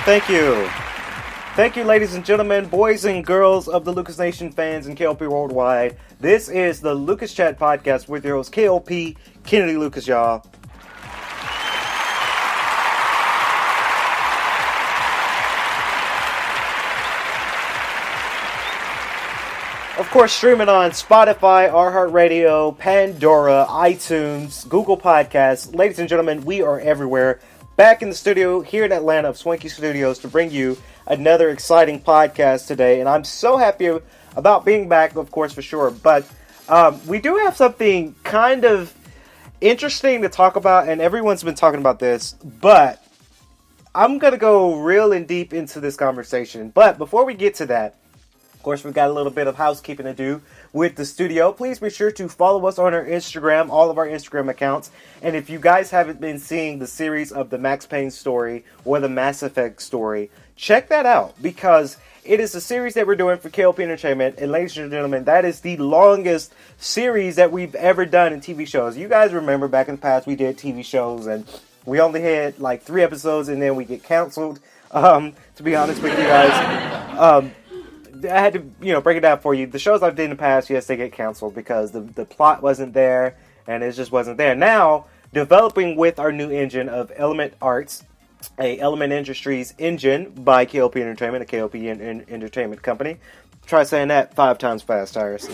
Thank you. Thank you, ladies and gentlemen, boys and girls of the Lucas Nation fans and K.L.P worldwide. This is the Lucas Chat Podcast with your host, K.L.P. Kennedy Lucas, y'all. Of course, streaming on Spotify, iHeartRadio, Pandora, iTunes, Google Podcasts. Ladies and gentlemen, we are everywhere. Back in the studio here in Atlanta of Swanky Studios to bring you another exciting podcast today. And I'm so happy about being back, of course, for sure. But we do have something kind of interesting to talk about, and everyone's been talking about this. But I'm going to go real and deep into this conversation. But before we get to that, of course, we've got a little bit of housekeeping to do with the studio. Please be sure to follow us on our Instagram, all of our Instagram accounts. And if you guys haven't been seeing the series of the Max Payne story or the Mass Effect story, check that out because it is a series that we're doing for K.L.P Entertainment. And ladies and gentlemen, that is the longest series that we've ever done in TV shows. You guys remember back in the past we did TV shows and we only had like 3 episodes and then we get canceled. To be honest with you guys, I had to, break it down for you. The shows I've done in the past, yes, they get canceled because the plot wasn't there and it just wasn't there. Now, developing with our new engine of Element Arts, a Element Industries engine by K.L.P Entertainment, a K.L.P Entertainment company. Try saying that 5 times fast, Tyrus.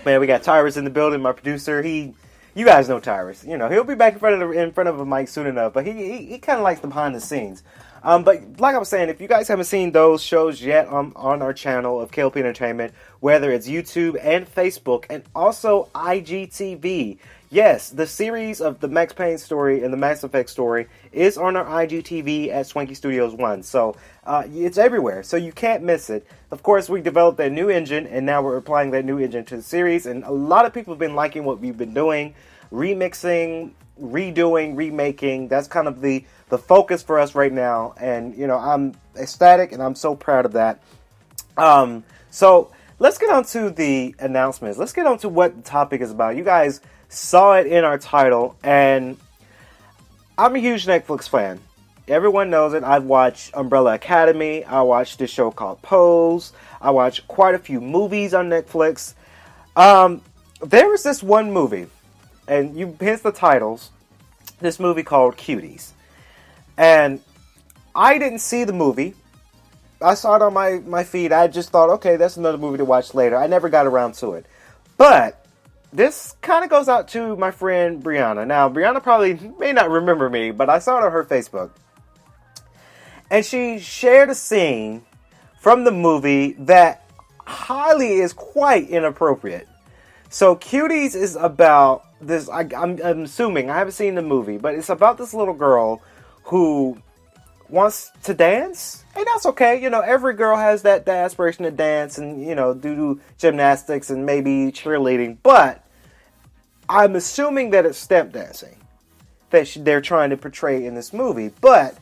Man, we got Tyrus in the building, my producer. You guys know Tyrus. He'll be back in front of a mic soon enough, but he kind of likes the behind the scenes. But like I was saying, if you guys haven't seen those shows yet on our channel of K.L.P Entertainment, whether it's YouTube and Facebook and also IGTV, yes, the series of the Max Payne story and the Mass Effect story is on our IGTV at Swanky Studios 1. So it's everywhere, so you can't miss it. Of course, we developed that new engine, and now we're applying that new engine to the series. And a lot of people have been liking what we've been doing, remixing, redoing, remaking. That's kind of the focus for us right now. And, I'm ecstatic, and I'm so proud of that. So let's get on to the announcements. Let's get on to what the topic is about. You guys saw it in our title, and I'm a huge Netflix fan. Everyone knows it. I've watched Umbrella Academy. I watched this show called Pose. I watched quite a few movies on Netflix. There was this one movie, and hence the titles, this movie called CUTIES. And I didn't see the movie. I saw it on my feed. I just thought, okay, that's another movie to watch later. I never got around to it. But this kind of goes out to my friend Brianna. Now, Brianna probably may not remember me, but I saw it on her Facebook. And she shared a scene from the movie that highly is quite inappropriate. So, CUTIES is about this, I'm assuming, I haven't seen the movie, but it's about this little girl who wants to dance, and that's okay. Every girl has that aspiration to dance and, do gymnastics and maybe cheerleading, but I'm assuming that it's step dancing that they're trying to portray in this movie. But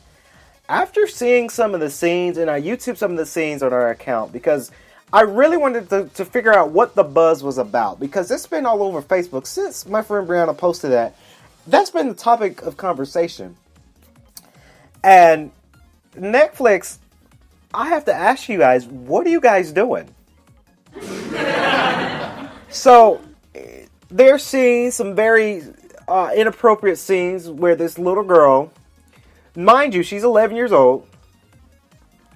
after seeing some of the scenes, and I YouTube some of the scenes on our account, because I really wanted to figure out what the buzz was about, because it's been all over Facebook since my friend Brianna posted that. That's been the topic of conversation. And Netflix, I have to ask you guys, what are you guys doing? So, they're seeing some very inappropriate scenes where this little girl, mind you, she's 11 years old,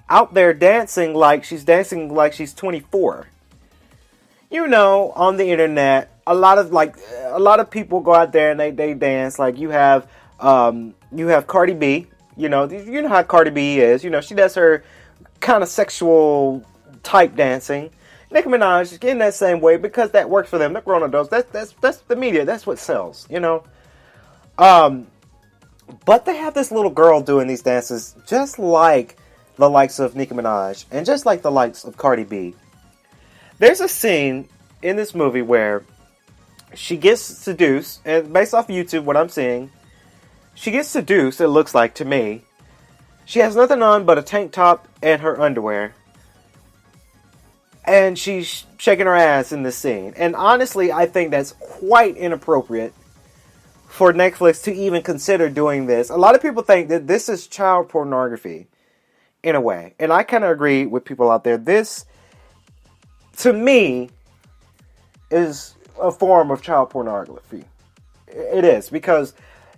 out there dancing like she's 24. On the internet, a lot of people go out there and they dance. Like you have Cardi B. You know how Cardi B is. She does her kind of sexual type dancing. Nicki Minaj is in that same way because that works for them. They're grown adults. That's the media. That's what sells. But they have this little girl doing these dances just like the likes of Nicki Minaj and just like the likes of Cardi B. There's a scene in this movie where she gets seduced, and based off YouTube, what I'm seeing, she gets seduced, it looks like to me. She has nothing on but a tank top and her underwear. And she's shaking her ass in this scene. And honestly, I think that's quite inappropriate for Netflix to even consider doing this. A lot of people think that this is child pornography in a way. And I kind of agree with people out there. This, to me, is a form of child pornography. It is, because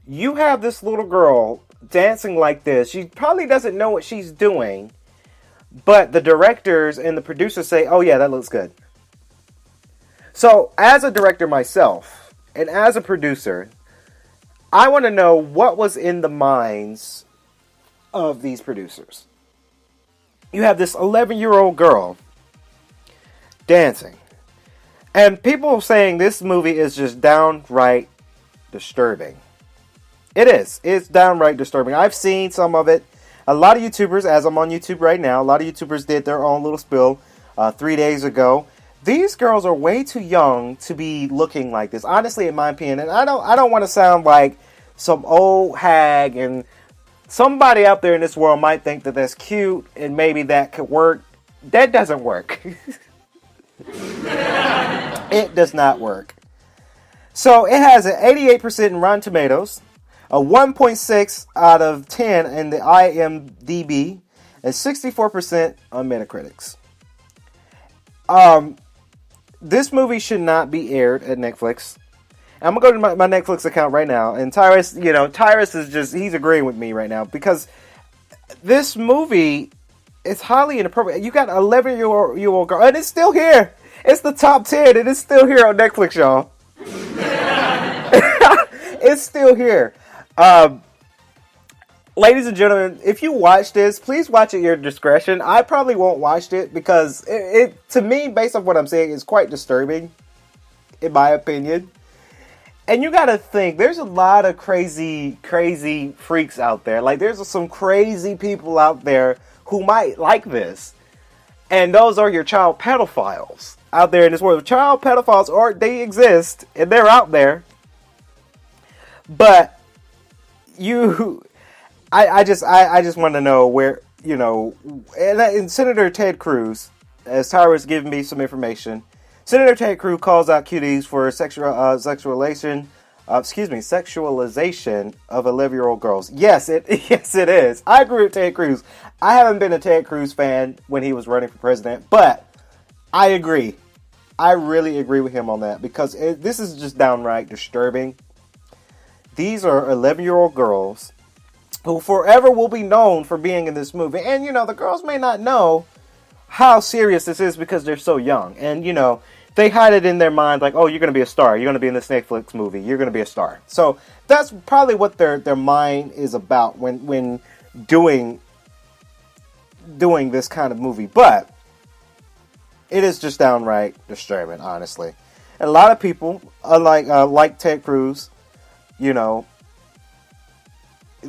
you have this little girl dancing like this. She probably doesn't know what she's doing, but the directors and the producers say, oh yeah, that looks good. So, as a director myself, and as a producer, I want to know what was in the minds of these producers. You have this 11-year-old girl dancing. And people saying this movie is just downright disturbing. It is. It's downright disturbing. I've seen some of it. A lot of YouTubers, as I'm on YouTube right now, a lot of YouTubers did their own little spill 3 days ago. These girls are way too young to be looking like this. Honestly, in my opinion, and I don't want to sound like some old hag, and somebody out there in this world might think that that's cute and maybe that could work. That doesn't work. It does not work. So it has an 88% in Rotten Tomatoes, a 1.6 out of 10 in the IMDb, and 64% on Metacritics. This movie should not be aired at Netflix. I'm going to go to my Netflix account right now. And Tyrus, Tyrus is just, he's agreeing with me right now. Because this movie is highly inappropriate. You got an 11-year-old girl. And it's still here. It's the top 10. And it's still here on Netflix, y'all. It's still here. Ladies and gentlemen, if you watch this, please watch at your discretion. I probably won't watch it because it to me, based on what I'm saying, is quite disturbing, in my opinion. And you gotta think, there's a lot of crazy freaks out there. Like, there's some crazy people out there who might like this. And those are your child pedophiles out there in this world. Child pedophiles, they exist, and they're out there. But I just want to know where, and Senator Ted Cruz, as Tyra's giving me some information, Senator Ted Cruz calls out CUTIES for sexualization of 11-year-old girls. Yes, it is. I agree with Ted Cruz. I haven't been a Ted Cruz fan when he was running for president, but I agree. I really agree with him on that because this is just downright disturbing. These are 11-year-old girls who forever will be known for being in this movie. And, the girls may not know how serious this is because they're so young. And, they hide it in their mind like, oh, you're going to be a star. You're going to be in this Netflix movie. You're going to be a star. So that's probably what their mind is about when doing this kind of movie. But it is just downright disturbing, honestly. And a lot of people, like Ted Cruz,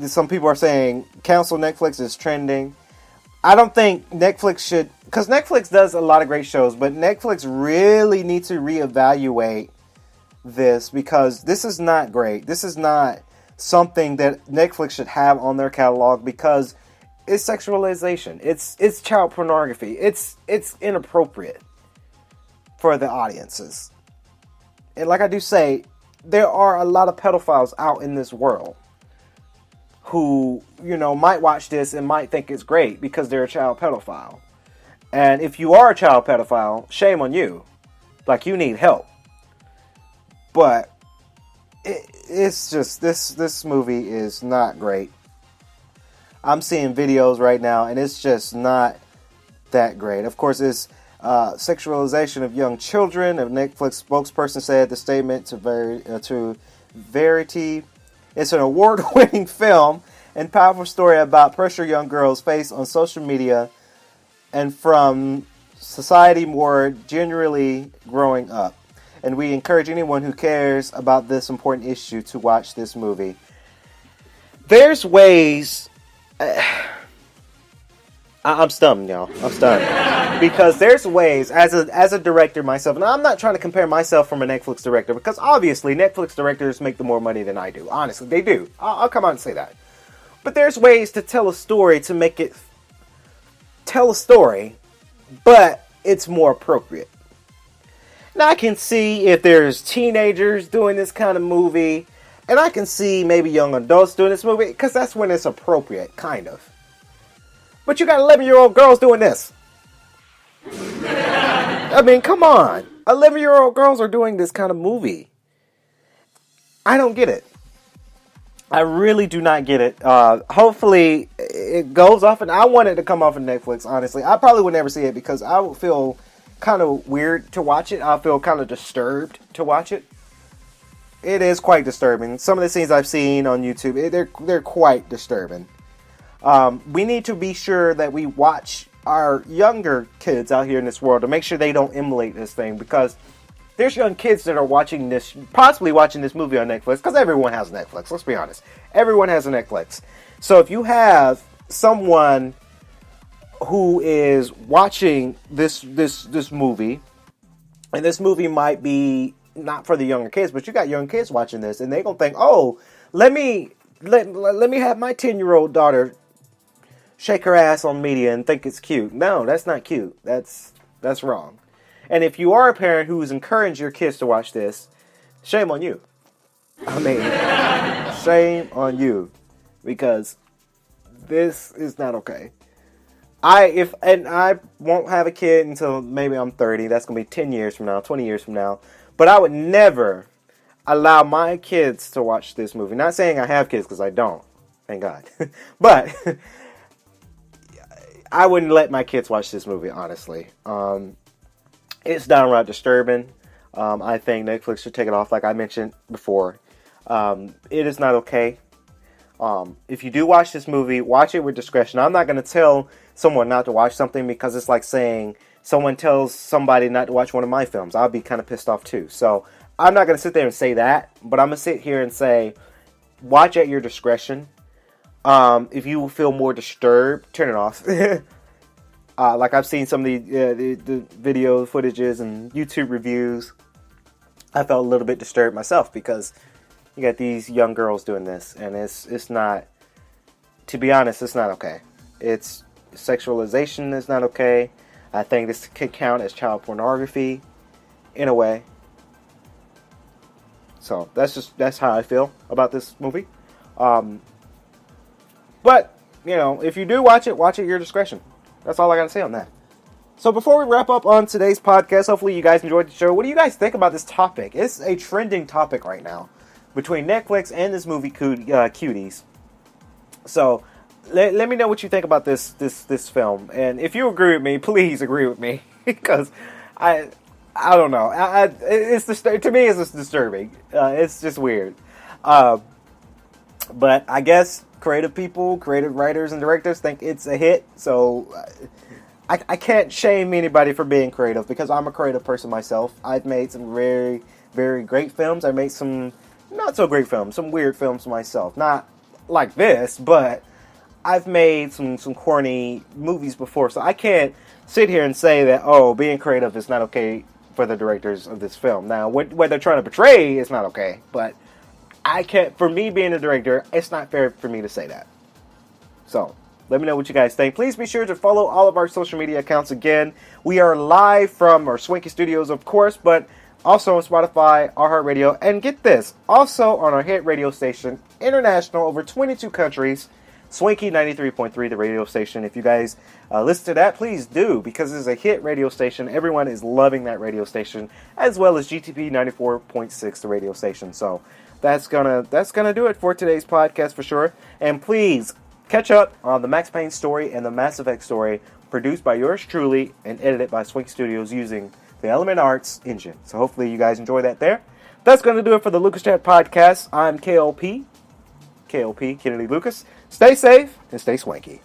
some people are saying cancel Netflix is trending. I don't think Netflix should, because Netflix does a lot of great shows, but Netflix really needs to reevaluate this because this is not great. This is not something that Netflix should have on their catalog because it's sexualization. It's child pornography. It's inappropriate for the audiences. And like I do say, there are a lot of pedophiles out in this world who, might watch this and might think it's great because they're a child pedophile. And if you are a child pedophile, shame on you. Like, you need help. But it's just, this movie is not great. I'm seeing videos right now, and it's just not that great. Of course, it's sexualization of young children. A Netflix spokesperson said the statement to Verity. It's an award-winning film and powerful story about pressure young girls face on social media and from society more generally growing up. And we encourage anyone who cares about this important issue to watch this movie. There's ways... I'm stunned, y'all. I'm stunned. Because there's ways, as a director myself, and I'm not trying to compare myself from a Netflix director, because obviously Netflix directors make the more money than I do. Honestly, they do. I'll come out and say that. But there's ways to tell a story to make it tell a story, but it's more appropriate. Now I can see if there's teenagers doing this kind of movie, And I can see maybe young adults doing this movie because that's when it's appropriate, kind of. But you got 11-year-old girls doing this. I mean, come on. 11-year-old girls are doing this kind of movie. I don't get it. I really do not get it. Hopefully, it goes off, and I want it to come off of Netflix, honestly. I probably would never see it because I would feel kind of weird to watch it. I feel kind of disturbed to watch it. It is quite disturbing. Some of the scenes I've seen on YouTube, they're quite disturbing. We need to be sure that we watch our younger kids out here in this world to make sure they don't emulate this thing, because there's young kids that are watching this, possibly watching this movie on Netflix, because everyone has Netflix, let's be honest. Everyone has a Netflix. So if you have someone who is watching this movie, and this movie might be not for the younger kids, but you got young kids watching this, and they're going to think, oh, let me have my 10-year-old daughter shake her ass on media and think it's cute. No, that's not cute. That's wrong. And if you are a parent who's encouraged your kids to watch this, shame on you. I mean, shame on you, because this is not okay. I won't have a kid until maybe I'm 30. That's going to be 10 years from now, 20 years from now. But I would never allow my kids to watch this movie. Not saying I have kids, because I don't. Thank God. But I wouldn't let my kids watch this movie, honestly. It's downright disturbing. I think Netflix should take it off, like I mentioned before. It is not okay. If you do watch this movie, watch it with discretion. I'm not going to tell someone not to watch something, because it's like saying someone tells somebody not to watch one of my films. I'll be kind of pissed off too. So I'm not going to sit there and say that, but I'm going to sit here and say, watch at your discretion. If you feel more disturbed, turn it off. Like I've seen some of the video footages and YouTube reviews. I felt a little bit disturbed myself, because you got these young girls doing this, and it's not, to be honest, it's not okay. It's sexualization is not okay. I think this could count as child pornography in a way. So that's how I feel about this movie. But, you know, if you do watch it at your discretion. That's all I got to say on that. So before we wrap up on today's podcast, hopefully you guys enjoyed the show. What do you guys think about this topic? It's a trending topic right now between Netflix and this movie, Cuties. So let me know what you think about this film. And if you agree with me, please agree with me. Because I don't know. To me, it's just disturbing. It's just weird. But I guess creative people, creative writers and directors think it's a hit. So I can't shame anybody for being creative, because I'm a creative person myself. I've made some very, very great films. I made some not so great films, some weird films myself. Not like this, but I've made some corny movies before. So I can't sit here and say that, oh, being creative is not okay for the directors of this film. Now, what they're trying to portray is not okay, but I can't, for me being a director, it's not fair for me to say that. So, let me know what you guys think. Please be sure to follow all of our social media accounts. Again, we are live from our Swanky Studios, of course, but also on Spotify, iHeartRadio, and get this, also on our hit radio station, international, over 22 countries, Swanky 93.3, the radio station. If you guys listen to that, please do, because it's a hit radio station. Everyone is loving that radio station, as well as GTP 94.6, the radio station. So, that's gonna do it for today's podcast for sure. And please catch up on the Max Payne story and the Mass Effect story, produced by yours truly and edited by Swanky Studios using the Element Arts engine. So hopefully you guys enjoy that there. That's gonna do it for the Lucas Chat podcast. I'm K.L.P. Kennedy Lucas. Stay safe and stay swanky.